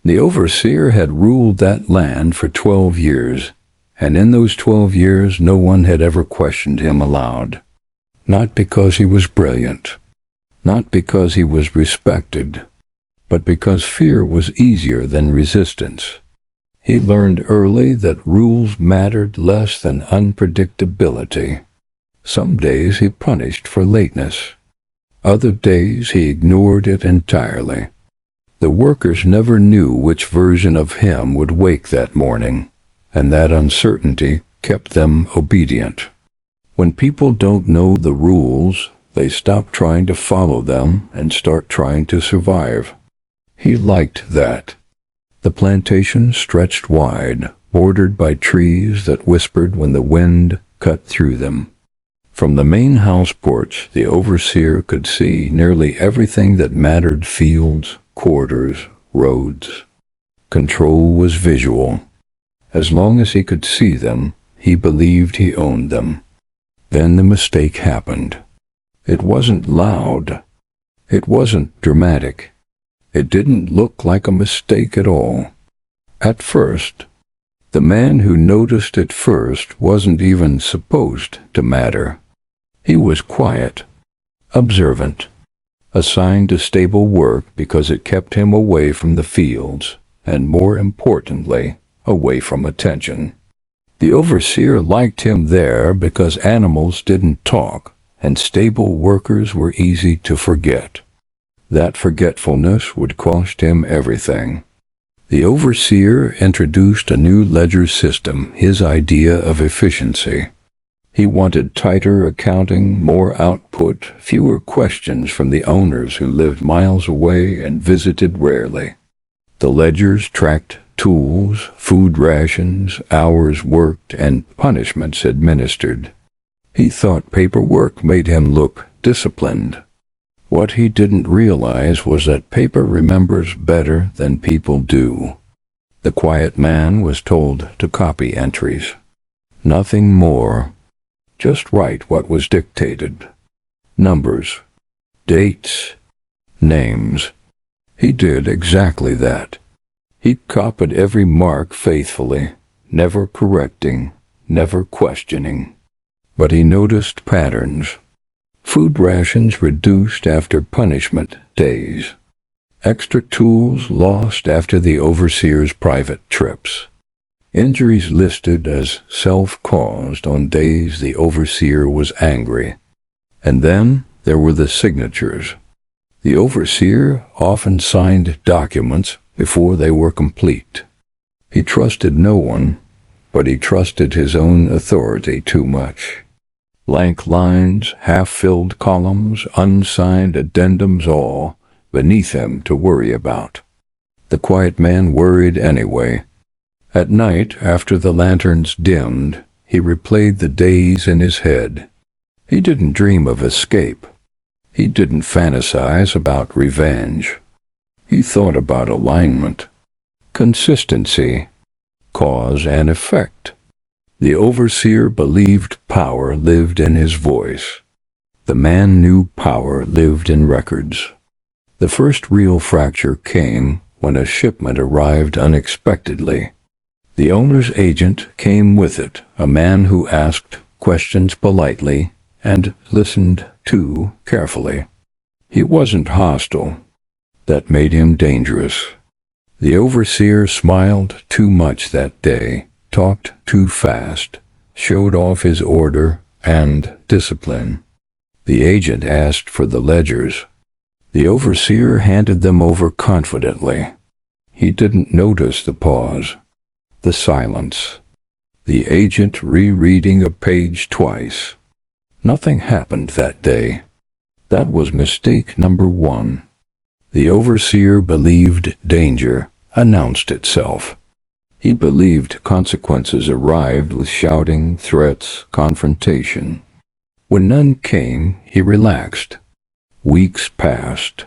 The overseer had ruled that land for 12 years, and in those 12 years no one had ever questioned him aloud. Not because he was brilliant, not because he was respected, but because fear was easier than resistance. He learned early that rules mattered less than unpredictability. Some days he punished for lateness. Other days he ignored it entirely. The workers never knew which version of him would wake that morning, and that uncertainty kept them obedient. When people don't know the rules, they stop trying to follow them and start trying to survive. He liked that. The plantation stretched wide, bordered by trees that whispered when the wind cut through them. From the main house porch, the overseer could see nearly everything that mattered: fields, quarters, roads. Control was visual. As long as he could see them, he believed he owned them. Then the mistake happened. It wasn't loud. It wasn't dramatic. It didn't look like a mistake at all. At first, the man who noticed it first wasn't even supposed to matter. He was quiet, observant, assigned to stable work because it kept him away from the fields, and more importantly, away from attention. The overseer liked him there because animals didn't talk, and stable workers were easy to forget. That forgetfulness would cost him everything. The overseer introduced a new ledger system, his idea of efficiency. He wanted tighter accounting, more output, fewer questions from the owners who lived miles away and visited rarely. The ledgers tracked tools, food rations, hours worked, and punishments administered. He thought paperwork made him look disciplined. What he didn't realize was that paper remembers better than people do. The quiet man was told to copy entries. Nothing more. Just write what was dictated. Numbers, dates, names. He did exactly that. He copied every mark faithfully, never correcting, never questioning. But he noticed patterns. Food rations reduced after punishment days. Extra tools lost after the overseer's private trips. Injuries listed as self-caused on days the overseer was angry. And then there were the signatures. The overseer often signed documents before they were complete. He trusted no one, but he trusted his own authority too much. Blank lines, half-filled columns, unsigned addendums, all beneath him to worry about. The quiet man worried anyway. At night, after the lanterns dimmed, he replayed the days in his head. He didn't dream of escape. He didn't fantasize about revenge. He thought about alignment, consistency, cause and effect. The overseer believed power lived in his voice. The man knew power lived in records. The first real fracture came when a shipment arrived unexpectedly. The owner's agent came with it, a man who asked questions politely and listened too carefully. He wasn't hostile. That made him dangerous. The overseer smiled too much that day, talked too fast, showed off his order and discipline. The agent asked for the ledgers. The overseer handed them over confidently. He didn't notice the pause, the silence, the agent rereading a page twice. Nothing happened that day. That was mistake number one. The overseer believed danger announced itself. He believed consequences arrived with shouting, threats, confrontation. When none came, he relaxed. Weeks passed.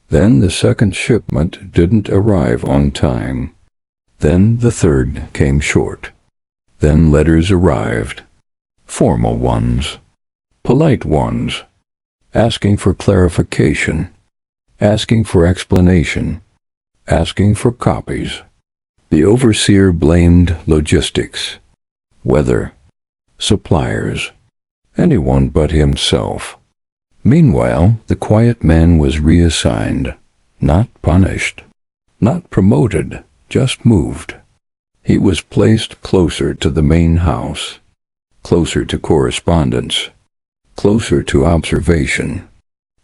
Then the second shipment didn't arrive on time. Then the third came short. Then letters arrived. Formal ones. Polite ones. Asking for clarification. Asking for explanation. asking for copies. The overseer blamed logistics, weather, suppliers, anyone but himself. Meanwhile, the quiet man was reassigned, not punished, not promoted, just moved. He was placed closer to the main house, closer to correspondence, closer to observation.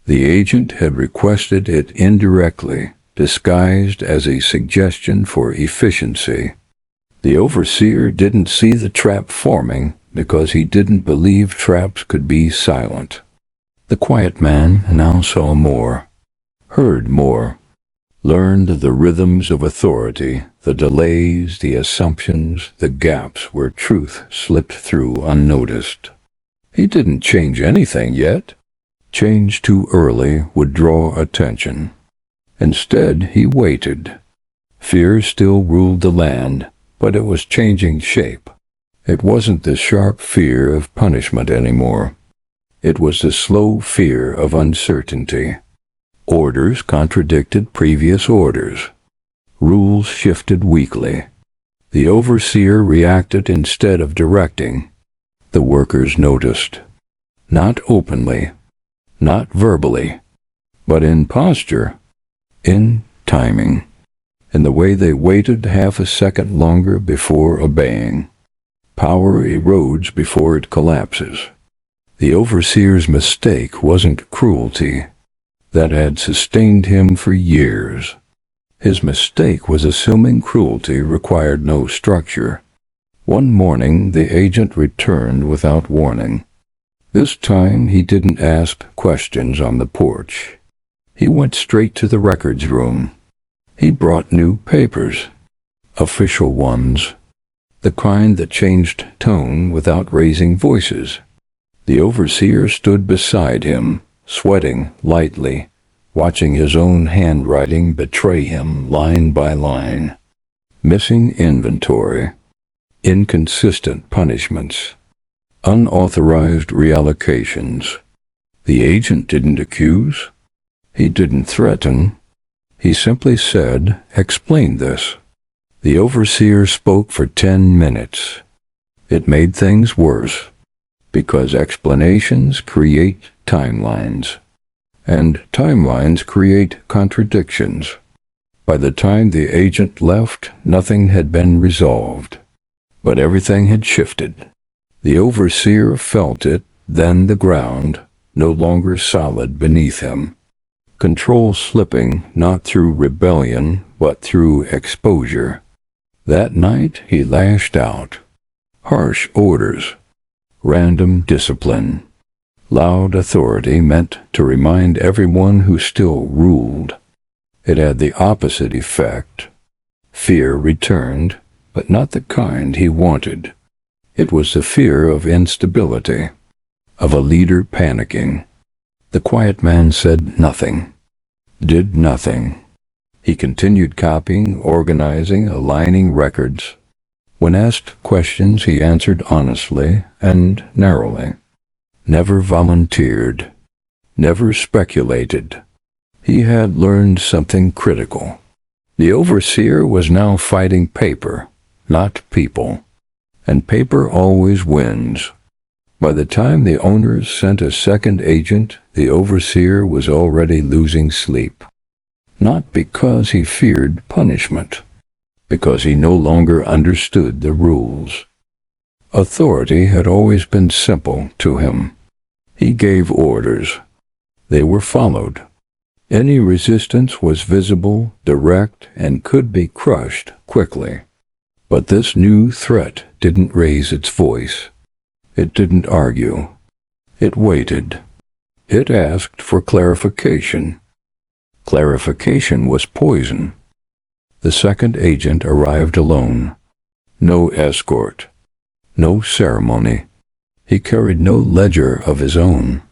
The agent had requested it indirectly, disguised as a suggestion for efficiency. The overseer didn't see the trap forming because he didn't believe traps could be silent. The quiet man now saw more, heard more, learned the rhythms of authority, the delays, the assumptions, the gaps where truth slipped through unnoticed. He didn't change anything yet. Change too early would draw attention. Instead, he waited. Fear still ruled the land, but it was changing shape. It wasn't the sharp fear of punishment anymore. It was the slow fear of uncertainty. Orders contradicted previous orders. Rules shifted weekly. The overseer reacted instead of directing. The workers noticed. Not openly, not verbally, but in posture, in timing, in the way they waited half a second longer before obeying. Power erodes before it collapses. The overseer's mistake wasn't cruelty. That had sustained him for years. His mistake was assuming cruelty required no structure. One morning, the agent returned without warning. This time, he didn't ask questions on the porch. He went straight to the records room. He brought new papers, official ones, the kind that changed tone without raising voices. The overseer stood beside him, sweating lightly, watching his own handwriting betray him line by line. Missing inventory, inconsistent punishments, unauthorized reallocations. The agent didn't accuse. He didn't threaten. He simply said, "Explain this." The overseer spoke for 10 minutes. It made things worse, because explanations create timelines, and timelines create contradictions. By the time the agent left, nothing had been resolved, but everything had shifted. The overseer felt it, then the ground, no longer solid beneath him. Control slipping, not through rebellion, but through exposure. That night he lashed out. Harsh orders, random discipline, loud authority meant to remind everyone who still ruled. It had the opposite effect. Fear returned, but not the kind he wanted. It was the fear of instability, of a leader panicking. The quiet man said nothing, did nothing. He continued copying, organizing, aligning records. When asked questions, he answered honestly and narrowly. Never volunteered, never speculated. He had learned something critical. The overseer was now fighting paper, not people. And paper always wins. By the time the owners sent a second agent, the overseer was already losing sleep. Not because he feared punishment, because he no longer understood the rules. Authority had always been simple to him. He gave orders. They were followed. Any resistance was visible, direct, and could be crushed quickly. But this new threat didn't raise its voice. It didn't argue. It waited. It asked for clarification. Clarification was poison. The second agent arrived alone. No escort. No ceremony. He carried no ledger of his own.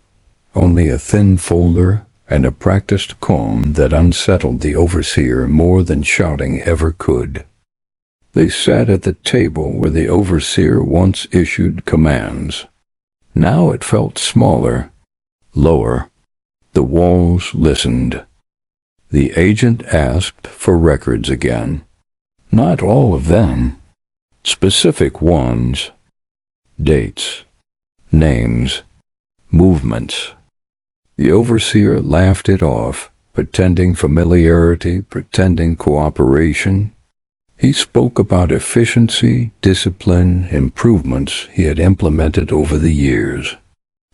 Only a thin folder and a practiced calm that unsettled the overseer more than shouting ever could. They sat at the table where the overseer once issued commands. Now it felt smaller, lower. The walls listened. The agent asked for records again. Not all of them. Specific ones. Dates. Names. Movements. The overseer laughed it off, pretending familiarity, pretending cooperation. He spoke about efficiency, discipline, improvements he had implemented over the years.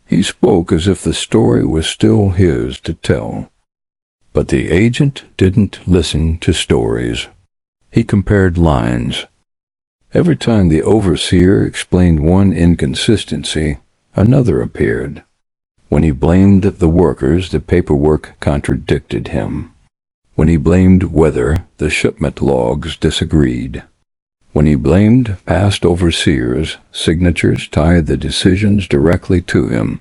He spoke as if the story was still his to tell. But the agent didn't listen to stories. He compared lines. Every time the overseer explained one inconsistency, another appeared. When he blamed the workers, the paperwork contradicted him. When he blamed weather, the shipment logs disagreed. When he blamed past overseers, signatures tied the decisions directly to him.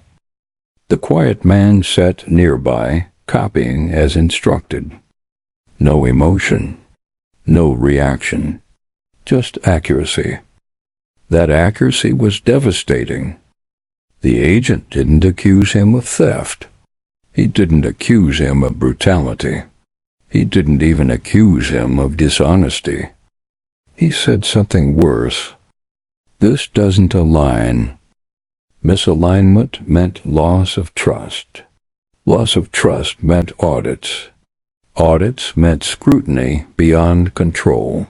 The quiet man sat nearby, copying as instructed. No emotion, no reaction, just accuracy. That accuracy was devastating. The agent didn't accuse him of theft. He didn't accuse him of brutality. He didn't even accuse him of dishonesty. He said something worse. This doesn't align. Misalignment meant loss of trust. Loss of trust meant audits. Audits meant scrutiny beyond control.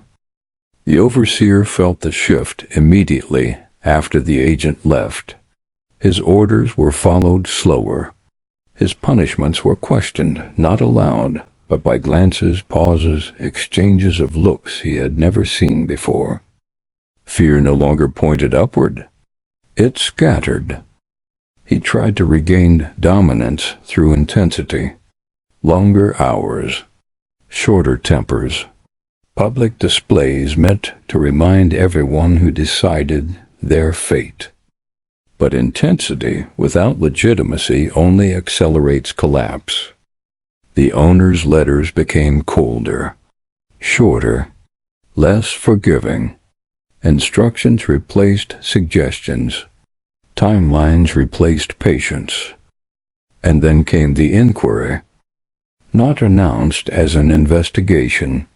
The overseer felt the shift immediately after the agent left. His orders were followed slower. His punishments were questioned, not aloud, but by glances, pauses, exchanges of looks he had never seen before. Fear no longer pointed upward. It scattered. He tried to regain dominance through intensity. Longer hours. Shorter tempers. Public displays meant to remind everyone who decided their fate. But intensity without legitimacy only accelerates collapse. The owner's letters became colder, shorter, less forgiving. Instructions replaced suggestions. Timelines replaced patience. And then came the inquiry. Not announced as an investigation,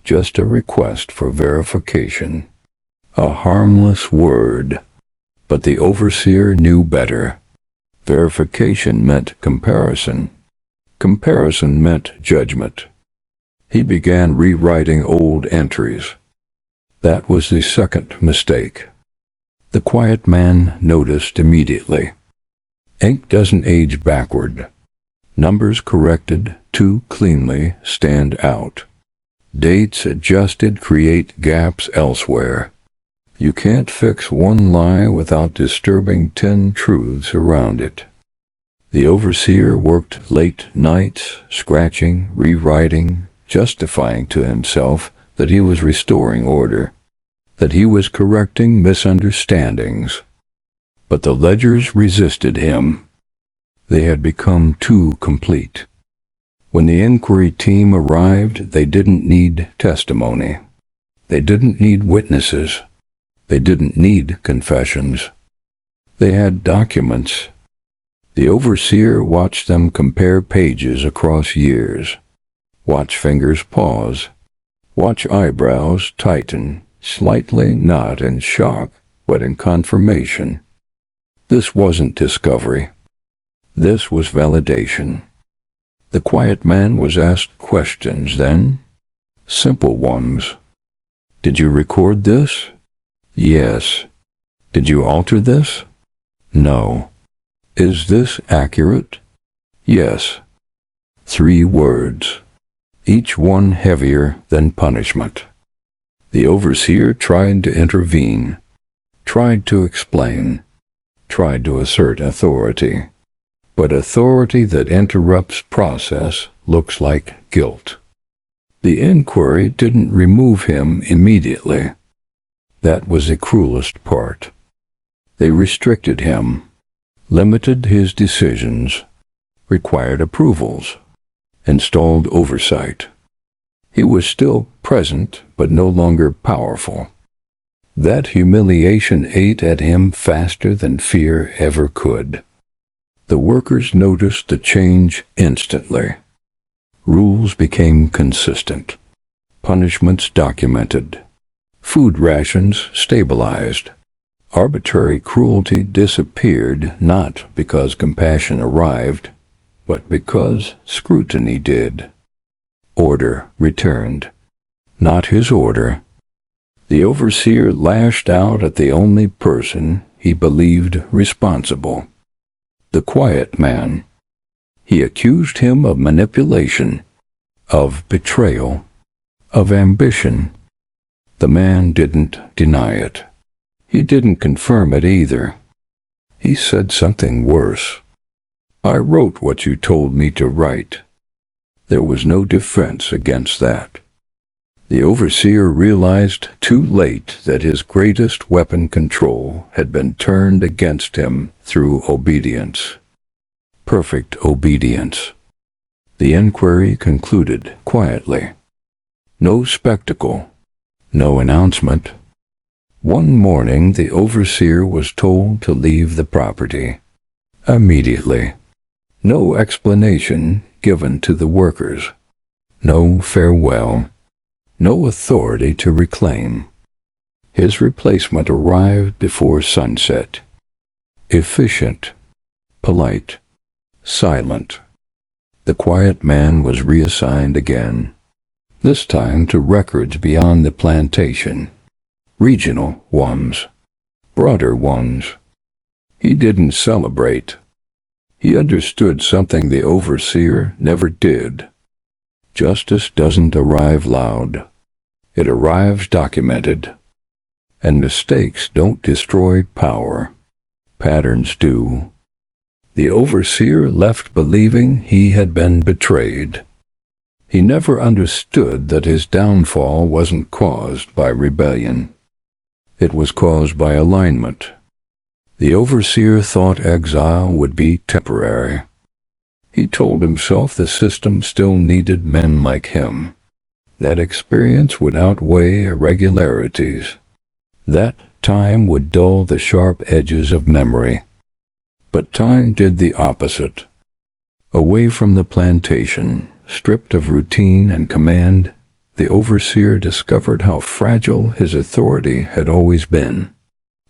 just a request for verification. A harmless word. But the overseer knew better. Verification meant comparison. Comparison meant judgment. He began rewriting old entries. That was the second mistake. The quiet man noticed immediately. Ink doesn't age backward. Numbers corrected too cleanly stand out. Dates adjusted create gaps elsewhere. You can't fix one lie without disturbing 10 truths around it. The overseer worked late nights, scratching, rewriting, justifying to himself that he was restoring order, that he was correcting misunderstandings. But the ledgers resisted him. They had become too complete. When the inquiry team arrived, they didn't need testimony. They didn't need witnesses. They didn't need confessions. They had documents. The overseer watched them compare pages across years. Watch fingers pause. Watch eyebrows tighten, slightly not in shock, but in confirmation. This wasn't discovery. This was validation. The quiet man was asked questions then. Simple ones. Did you record this? Yes. Did you alter this? No. Is this accurate? Yes. 3 words. Each one heavier than punishment. The overseer tried to intervene, tried to explain, tried to assert authority. But authority that interrupts process looks like guilt. The inquiry didn't remove him immediately. That was the cruelest part. They restricted him, limited his decisions, required approvals, installed oversight. He was still present, but no longer powerful. That humiliation ate at him faster than fear ever could. The workers noticed the change instantly. Rules became consistent. Punishments documented. Food rations stabilized. Arbitrary cruelty disappeared, not because compassion arrived, but because scrutiny did. Order returned. Not his order. The overseer lashed out at the only person he believed responsible. The quiet man. He accused him of manipulation, of betrayal, of ambition. The man didn't deny it. He didn't confirm it either. He said something worse. "I wrote what you told me to write." There was no defense against that. The overseer realized too late that his greatest weapon, control, had been turned against him through obedience. Perfect obedience. The inquiry concluded quietly. No spectacle, no announcement. One morning the overseer was told to leave the property. Immediately. No explanation given to the workers. No farewell. No authority to reclaim. His replacement arrived before sunset. Efficient, polite, silent. The quiet man was reassigned again, this time to records beyond the plantation. Regional ones, broader ones. He didn't celebrate. He understood something the overseer never did. Justice doesn't arrive loud. It arrives documented. And mistakes don't destroy power. Patterns do. The overseer left believing he had been betrayed. He never understood that his downfall wasn't caused by rebellion. It was caused by alignment. The overseer thought exile would be temporary. He told himself the system still needed men like him. That experience would outweigh irregularities. That time would dull the sharp edges of memory. But time did the opposite. Away from the plantation, stripped of routine and command, the overseer discovered how fragile his authority had always been.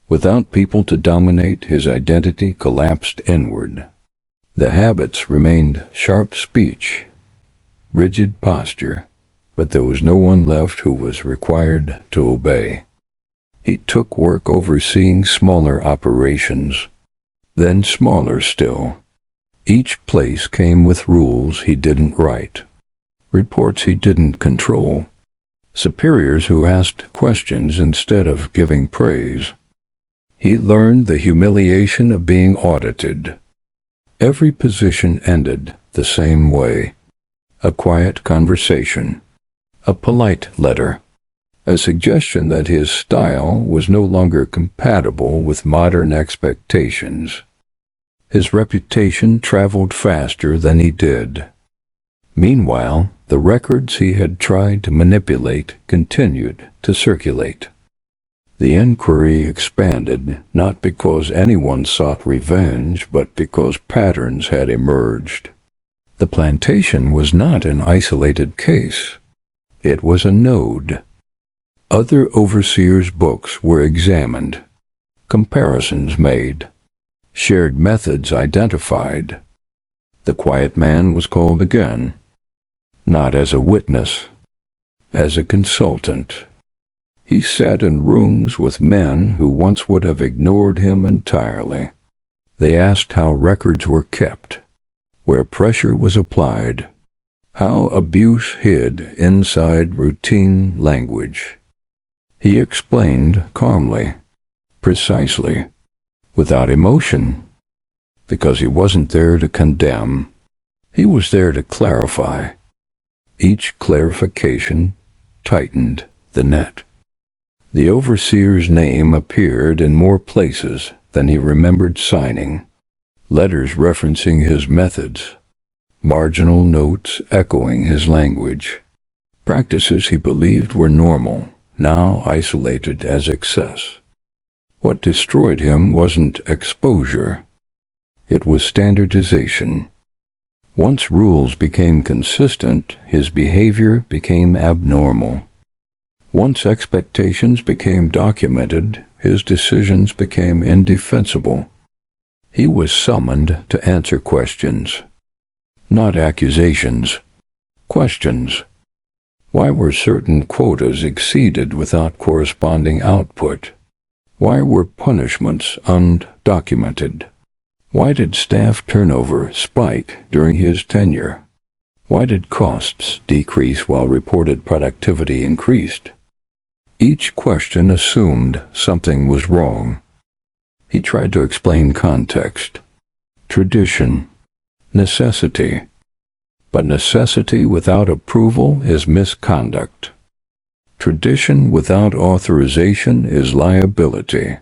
Without people to dominate, his identity collapsed inward. The habits remained sharp speech, rigid posture, but there was no one left who was required to obey. He took work overseeing smaller operations, then smaller still. Each place came with rules he didn't write, reports he didn't control, superiors who asked questions instead of giving praise. He learned the humiliation of being audited. Every position ended the same way. A quiet conversation, a polite letter, a suggestion that his style was no longer compatible with modern expectations. His reputation traveled faster than he did. Meanwhile, the records he had tried to manipulate continued to circulate. The inquiry expanded, not because anyone sought revenge, but because patterns had emerged. The plantation was not an isolated case. It was a node. Other overseers' books were examined, comparisons made, shared methods identified. The quiet man was called again, not as a witness, as a consultant. He sat in rooms with men who once would have ignored him entirely. They asked how records were kept, where pressure was applied, how abuse hid inside routine language. He explained calmly, precisely, without emotion, because he wasn't there to condemn. He was there to clarify. Each clarification tightened the net. The overseer's name appeared in more places than he remembered signing. Letters referencing his methods, marginal notes echoing his language. Practices he believed were normal, now isolated as excess. What destroyed him wasn't exposure. It was standardization. Once rules became consistent, his behavior became abnormal. Once expectations became documented, his decisions became indefensible. He was summoned to answer questions. Not accusations. Questions. Why were certain quotas exceeded without corresponding output? Why were punishments undocumented? Why did staff turnover spike during his tenure? Why did costs decrease while reported productivity increased? Each question assumed something was wrong. He tried to explain context, tradition, necessity. But necessity without approval is misconduct. Tradition without authorization is liability.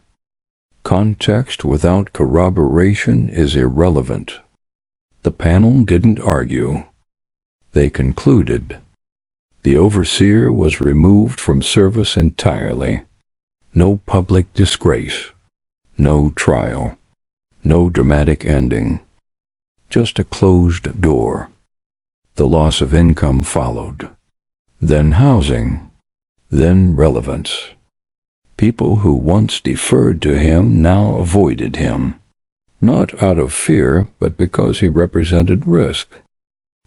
Context without corroboration is irrelevant. The panel didn't argue. They concluded. The overseer was removed from service entirely. No public disgrace. No trial. No dramatic ending. Just a closed door. The loss of income followed. Then housing. Then relevance. People who once deferred to him now avoided him. Not out of fear, but because he represented risk.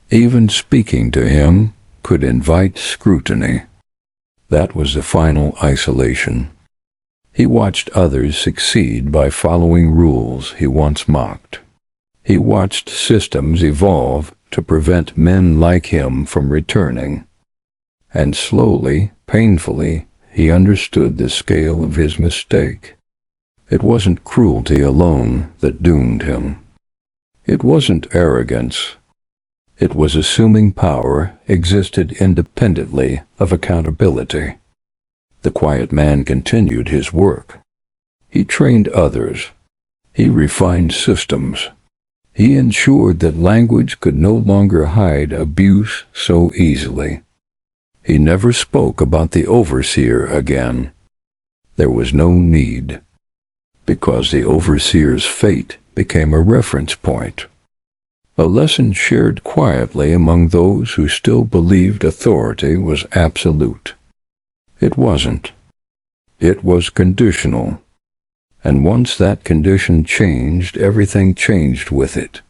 Even speaking to him could invite scrutiny. That was the final isolation. He watched others succeed by following rules he once mocked. He watched systems evolve to prevent men like him from returning. And slowly, painfully, he understood the scale of his mistake. It wasn't cruelty alone that doomed him. It wasn't arrogance. It was assuming power existed independently of accountability. The quiet man continued his work. He trained others. He refined systems. He ensured that language could no longer hide abuse so easily. He never spoke about the overseer again. There was no need, because the overseer's fate became a reference point. A lesson shared quietly among those who still believed authority was absolute. It wasn't. It was conditional. And once that condition changed, everything changed with it.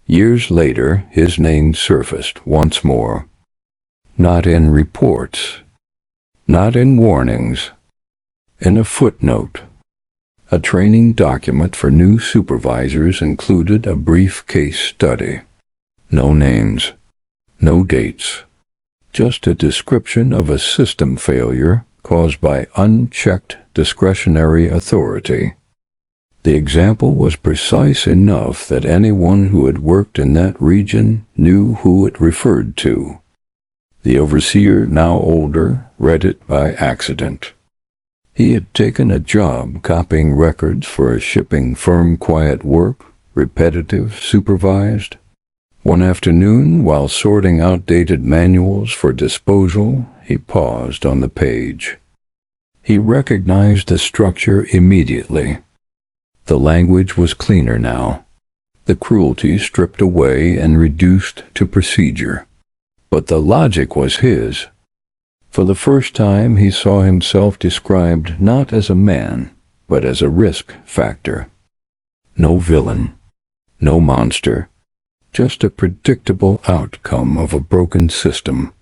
Years later, his name surfaced once more. Not in reports. Not in warnings. In a footnote. A training document for new supervisors included a brief case study. No names. No dates. Just a description of a system failure caused by unchecked discretionary authority. The example was precise enough that anyone who had worked in that region knew who it referred to. The overseer, now older, read it by accident. He had taken a job copying records for a shipping firm. Quiet work, repetitive, supervised. One afternoon, while sorting outdated manuals for disposal, he paused on the page. He recognized the structure immediately. The language was cleaner now. The cruelty stripped away and reduced to procedure. But the logic was his. For the first time, he saw himself described not as a man, but as a risk factor. No villain. No monster. Just a predictable outcome of a broken system.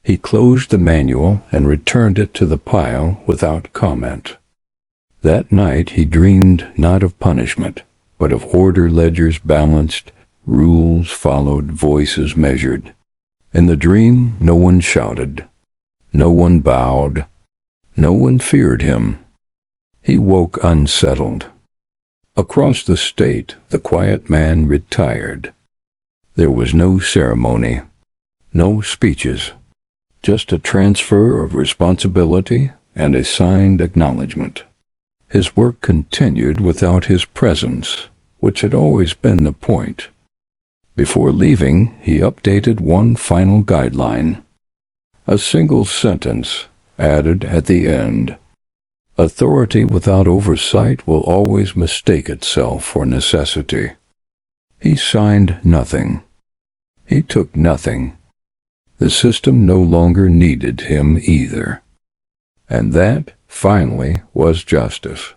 He closed the manual and returned it to the pile without comment. That night he dreamed not of punishment, but of order ledgers balanced, rules followed, voices measured. In the dream, no one shouted. No one bowed. No one feared him. He woke unsettled. Across the state, the quiet man retired. There was no ceremony, no speeches, just a transfer of responsibility and a signed acknowledgement. His work continued without his presence, which had always been the point. Before leaving, he updated one final guideline. A single sentence added at the end. Authority without oversight will always mistake itself for necessity. He signed nothing. He took nothing. The system no longer needed him either. And that, finally, was justice.